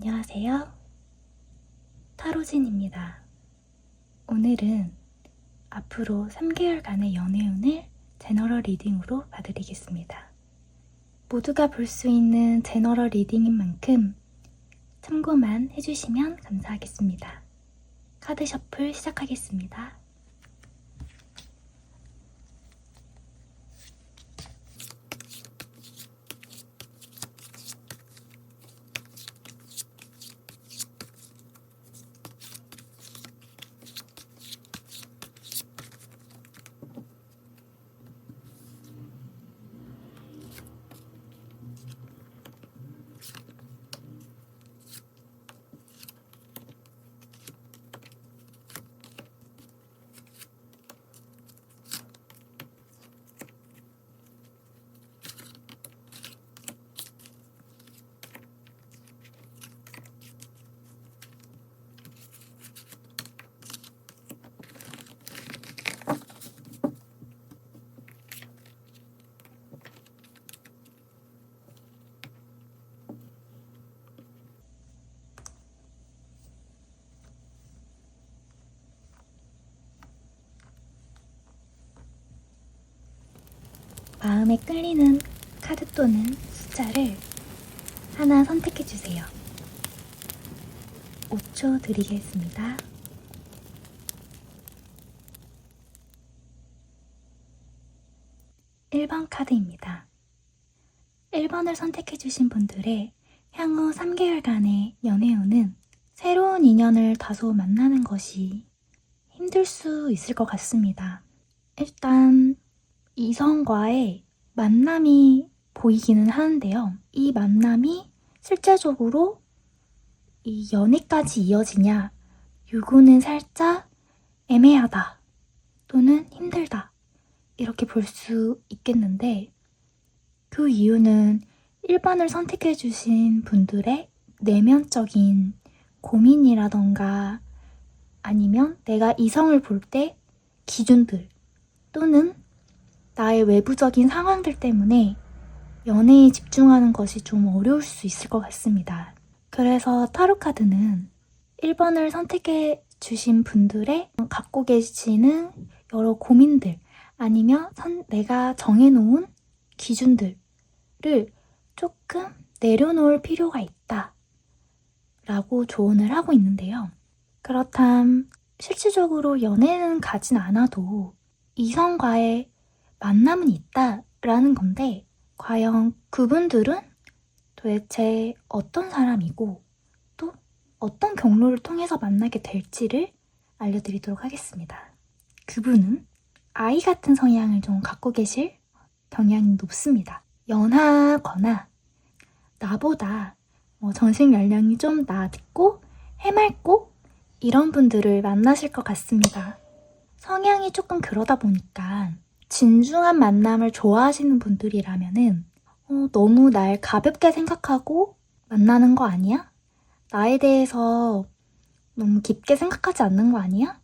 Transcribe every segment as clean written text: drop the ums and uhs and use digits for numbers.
안녕하세요. 타로진입니다. 오늘은 앞으로 3개월간의 연애운을 제너럴 리딩으로 봐드리겠습니다. 모두가 볼 수 있는 제너럴 리딩인 만큼 참고만 해주시면 감사하겠습니다. 카드 셔플 시작하겠습니다. 마음에 끌리는 카드 또는 숫자를 하나 선택해주세요. 5초 드리겠습니다. (1번) 카드입니다. 1번을 선택해주신 분들의 향후 3개월간의 연애운은 새로운 인연을 다소 만나는 것이 힘들 수 있을 것 같습니다. 일단 이성과의 만남이 보이기는 하는데요. 이 만남이 실제적으로 이 연애까지 이어지냐, 요거는 살짝 애매하다 또는 힘들다 이렇게 볼 수 있겠는데, 그 이유는 1번을 선택해 주신 분들의 내면적인 고민이라던가 아니면 내가 이성을 볼 때 기준들 또는 나의 외부적인 상황들 때문에 연애에 집중하는 것이 좀 어려울 수 있을 것 같습니다. 그래서 타로카드는 1번을 선택해 주신 분들의 갖고 계시는 여러 고민들 아니면 내가 정해놓은 기준들을 조금 내려놓을 필요가 있다 라고 조언을 하고 있는데요. 그렇다면 실질적으로 연애는 가진 않아도 이성과의 만남은 있다라는 건데, 과연 그분들은 도대체 어떤 사람이고 또 어떤 경로를 통해서 만나게 될지를 알려드리도록 하겠습니다. 그분은 아이 같은 성향을 좀 갖고 계실 경향이 높습니다. 연하거나 나보다 정신 연령이 좀 낮고 해맑고 이런 분들을 만나실 것 같습니다. 성향이 조금 그러다 보니까 진중한 만남을 좋아하시는 분들이라면은 너무 날 가볍게 생각하고 만나는 거 아니야? 나에 대해서 너무 깊게 생각하지 않는 거 아니야?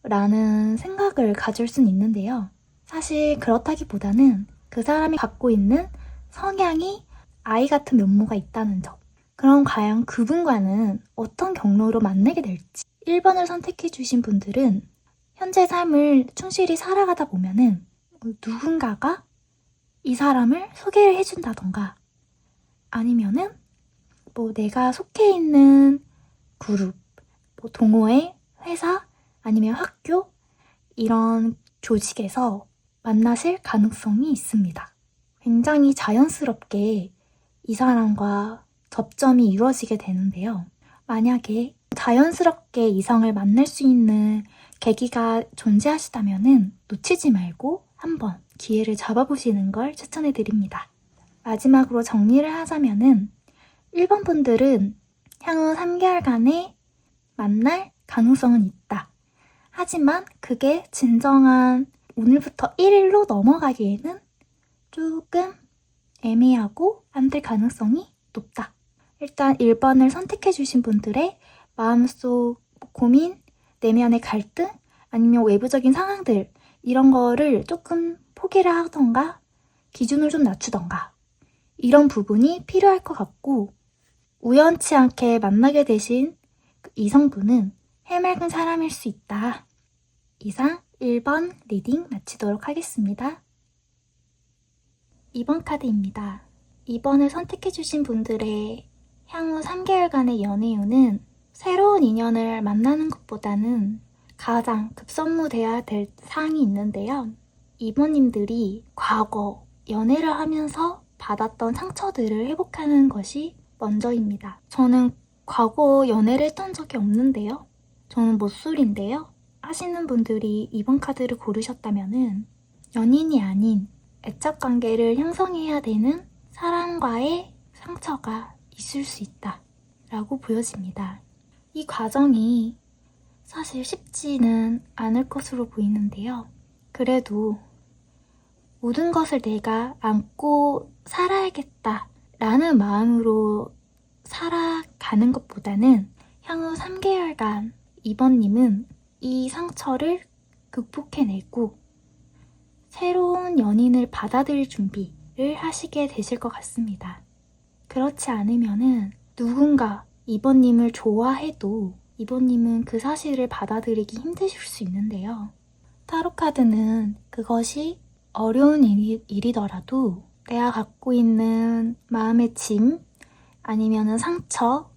라는 생각을 가질 수는 있는데요. 사실 그렇다기보다는 그 사람이 갖고 있는 성향이 아이 같은 면모가 있다는 점. 그럼 과연 그분과는 어떤 경로로 만나게 될지. 1번을 선택해 주신 분들은 현재 삶을 충실히 살아가다 보면은 누군가가 이 사람을 소개를 해준다던가 아니면은 내가 속해 있는 그룹, 동호회, 회사 아니면 학교 이런 조직에서 만나실 가능성이 있습니다. 굉장히 자연스럽게 이 사람과 접점이 이루어지게 되는데요. 만약에 자연스럽게 이성을 만날 수 있는 계기가 존재하시다면은 놓치지 말고 한번 기회를 잡아보시는 걸 추천해드립니다. 마지막으로 정리를 하자면은 1번 분들은 향후 3개월간의 만날 가능성은 있다. 하지만 그게 진정한 오늘부터 1일로 넘어가기에는 조금 애매하고 안 될 가능성이 높다. 일단 1번을 선택해주신 분들의 마음속 고민, 내면의 갈등, 아니면 외부적인 상황들 이런 거를 조금 포기를 하던가 기준을 좀 낮추던가 이런 부분이 필요할 것 같고, 우연치 않게 만나게 되신 그 이성분은 해맑은 사람일 수 있다. 이상 1번 리딩 마치도록 하겠습니다. 2번 카드입니다. 2번을 선택해주신 분들의 향후 3개월간의 연애운은 새로운 인연을 만나는 것보다는 가장 급선무돼야 될 사항이 있는데요. 2번님들이 과거 연애를 하면서 받았던 상처들을 회복하는 것이 먼저입니다. 저는 과거 연애를 했던 적이 없는데요. 저는 못술인데요. 하시는 분들이 2번 카드를 고르셨다면 연인이 아닌 애착관계를 형성해야 되는 사람과의 상처가 있을 수 있다 라고 보여집니다. 이 과정이 사실 쉽지는 않을 것으로 보이는데요. 그래도 모든 것을 내가 안고 살아야겠다 라는 마음으로 살아가는 것보다는 향후 3개월간 2번님은 이 상처를 극복해내고 새로운 연인을 받아들일 준비를 하시게 되실 것 같습니다. 그렇지 않으면은 누군가 2번님을 좋아해도 2번님은 그 사실을 받아들이기 힘드실 수 있는데요. 타로카드는 그것이 어려운 일이더라도 내가 갖고 있는 마음의 짐 아니면 상처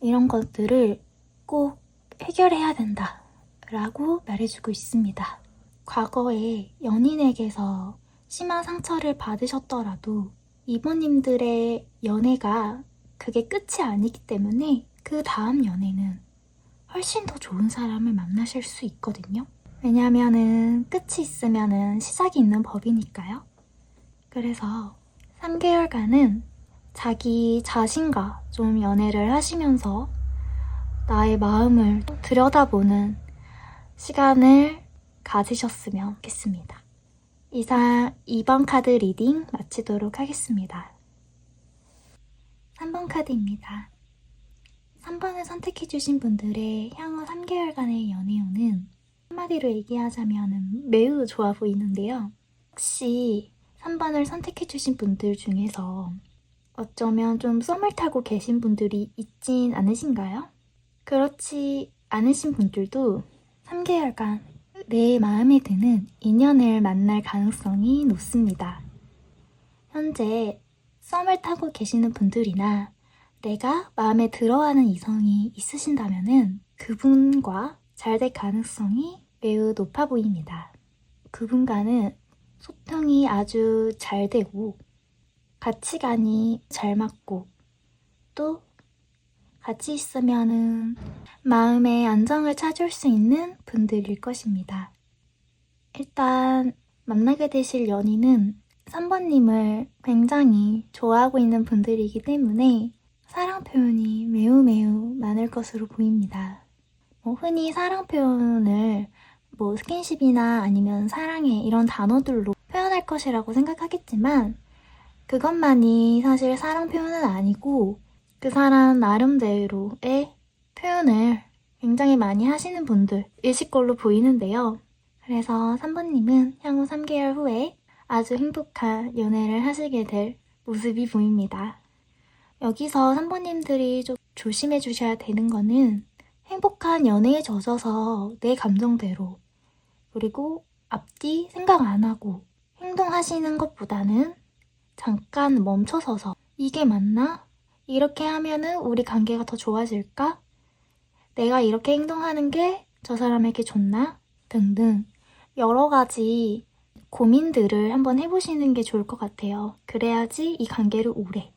이런 것들을 꼭 해결해야 된다 라고 말해주고 있습니다. 과거에 연인에게서 심한 상처를 받으셨더라도 이번님들의 연애가 그게 끝이 아니기 때문에 그 다음 연애는 훨씬 더 좋은 사람을 만나실 수 있거든요. 왜냐하면은 끝이 있으면은 시작이 있는 법이니까요. 그래서 3개월간은 자기 자신과 좀 연애를 하시면서 나의 마음을 들여다보는 시간을 가지셨으면 좋겠습니다. 이상 2번 카드 리딩 마치도록 하겠습니다. 3번 카드입니다. 3번을 선택해주신 분들의 향후 3개월간의 연애운은 한마디로 얘기하자면 매우 좋아 보이는데요. 혹시 3번을 선택해주신 분들 중에서 어쩌면 좀 썸을 타고 계신 분들이 있진 않으신가요? 그렇지 않으신 분들도 3개월간 내 마음에 드는 인연을 만날 가능성이 높습니다. 현재 썸을 타고 계시는 분들이나 내가 마음에 들어하는 이성이 있으신다면 그분과 잘 될 가능성이 매우 높아 보입니다. 그분과는 소통이 아주 잘 되고 가치관이 잘 맞고 또 같이 있으면은 마음의 안정을 찾을 수 있는 분들일 것입니다. 일단 만나게 되실 연인은 3번님을 굉장히 좋아하고 있는 분들이기 때문에 사랑 표현이 매우 많을 것으로 보입니다. 흔히 사랑 표현을 스킨십이나 아니면 사랑해 이런 단어들로 표현할 것이라고 생각하겠지만 그것만이 사실 사랑 표현은 아니고 그 사람 나름대로의 표현을 굉장히 많이 하시는 분들이실 걸로 보이는데요. 그래서 3번님은 향후 3개월 후에 아주 행복한 연애를 하시게 될 모습이 보입니다. 여기서 3번님들이 좀 조심해 주셔야 되는 거는 행복한 연애에 젖어서 내 감정대로 그리고 앞뒤 생각 안 하고 행동하시는 것보다는 잠깐 멈춰서서 이게 맞나? 이렇게 하면은 우리 관계가 더 좋아질까? 내가 이렇게 행동하는 게 저 사람에게 좋나? 등등 여러 가지 고민들을 한번 해보시는 게 좋을 것 같아요. 그래야지 이 관계를 오래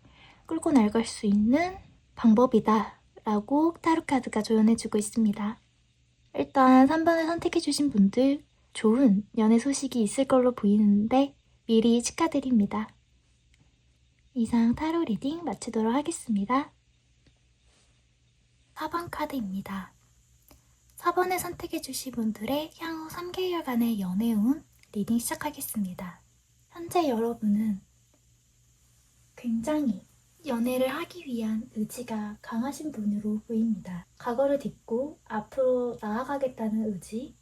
끌고 나갈 수 있는 방법이다 라고 타로카드가 조언해주고 있습니다. 일단 3번을 선택해주신 분들 좋은 연애 소식이 있을 걸로 보이는데 미리 축하드립니다. 이상 타로 리딩 마치도록 하겠습니다. 4번 카드입니다. 4번을 선택해주신 분들의 향후 3개월간의 연애운 리딩 시작하겠습니다. 현재 여러분은 굉장히 연애를 하기 위한 의지가 강하신 분으로 보입니다. 과거를 딛고 앞으로 나아가겠다는 의지,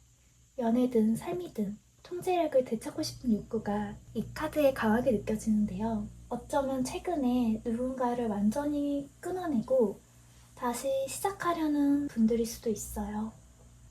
연애든 삶이든 통제력을 되찾고 싶은 욕구가 이 카드에 강하게 느껴지는데요. 어쩌면 최근에 누군가를 완전히 끊어내고 다시 시작하려는 분들일 수도 있어요.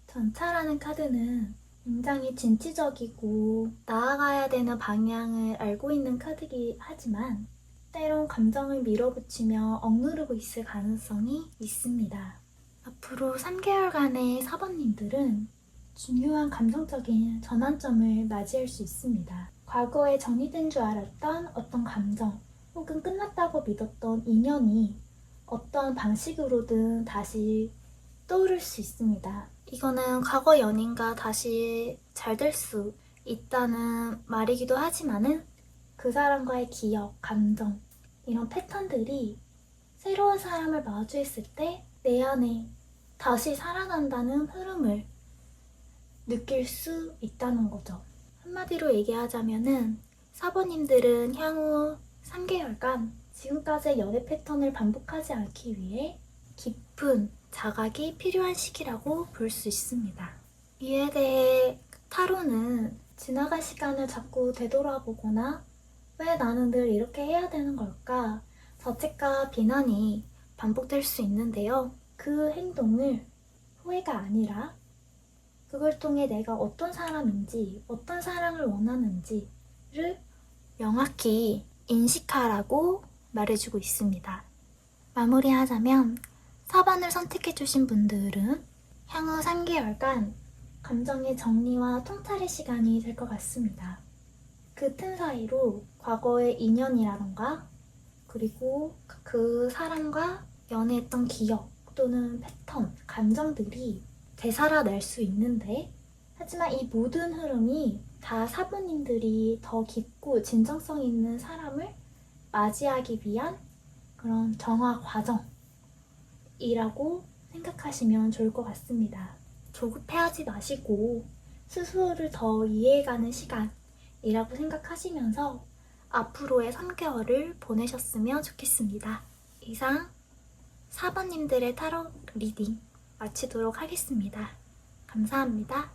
전차라는 카드는 굉장히 진취적이고 나아가야 되는 방향을 알고 있는 카드이긴 하지만 때론 감정을 밀어붙이며 억누르고 있을 가능성이 있습니다. 앞으로 3개월간의 사번님들은 중요한 감정적인 전환점을 맞이할 수 있습니다. 과거에 정리된 줄 알았던 어떤 감정 혹은 끝났다고 믿었던 인연이 어떤 방식으로든 다시 떠오를 수 있습니다. 이거는 과거 연인과 다시 잘 될 수 있다는 말이기도 하지만은 그 사람과의 기억, 감정 이런 패턴들이 새로운 사람을 마주했을 때 내 안에 다시 살아난다는 흐름을 느낄 수 있다는 거죠. 한마디로 얘기하자면은 사부님들은 향후 3개월간 지금까지의 연애 패턴을 반복하지 않기 위해 깊은 자각이 필요한 시기라고 볼 수 있습니다. 이에 대해 타로는 지나간 시간을 자꾸 되돌아보거나 왜 나는 늘 이렇게 해야 되는 걸까? 자책과 비난이 반복될 수 있는데요. 그 행동을 후회가 아니라 그걸 통해 내가 어떤 사람인지, 어떤 사랑을 원하는지를 명확히 인식하라고 말해주고 있습니다. 마무리하자면 4번을 선택해주신 분들은 향후 3개월간 감정의 정리와 통찰의 시간이 될 것 같습니다. 그 틈 사이로 과거의 인연이라던가 그리고 그 사람과 연애했던 기억 또는 패턴, 감정들이 되살아날 수 있는데 하지만 이 모든 흐름이 다 사부님들이 더 깊고 진정성 있는 사람을 맞이하기 위한 그런 정화 과정이라고 생각하시면 좋을 것 같습니다. 조급해하지 마시고 스스로를 더 이해해가는 시간이라고 생각하시면서 앞으로의 3개월을 보내셨으면 좋겠습니다. 이상 4번님들의 타로 리딩 마치도록 하겠습니다. 감사합니다.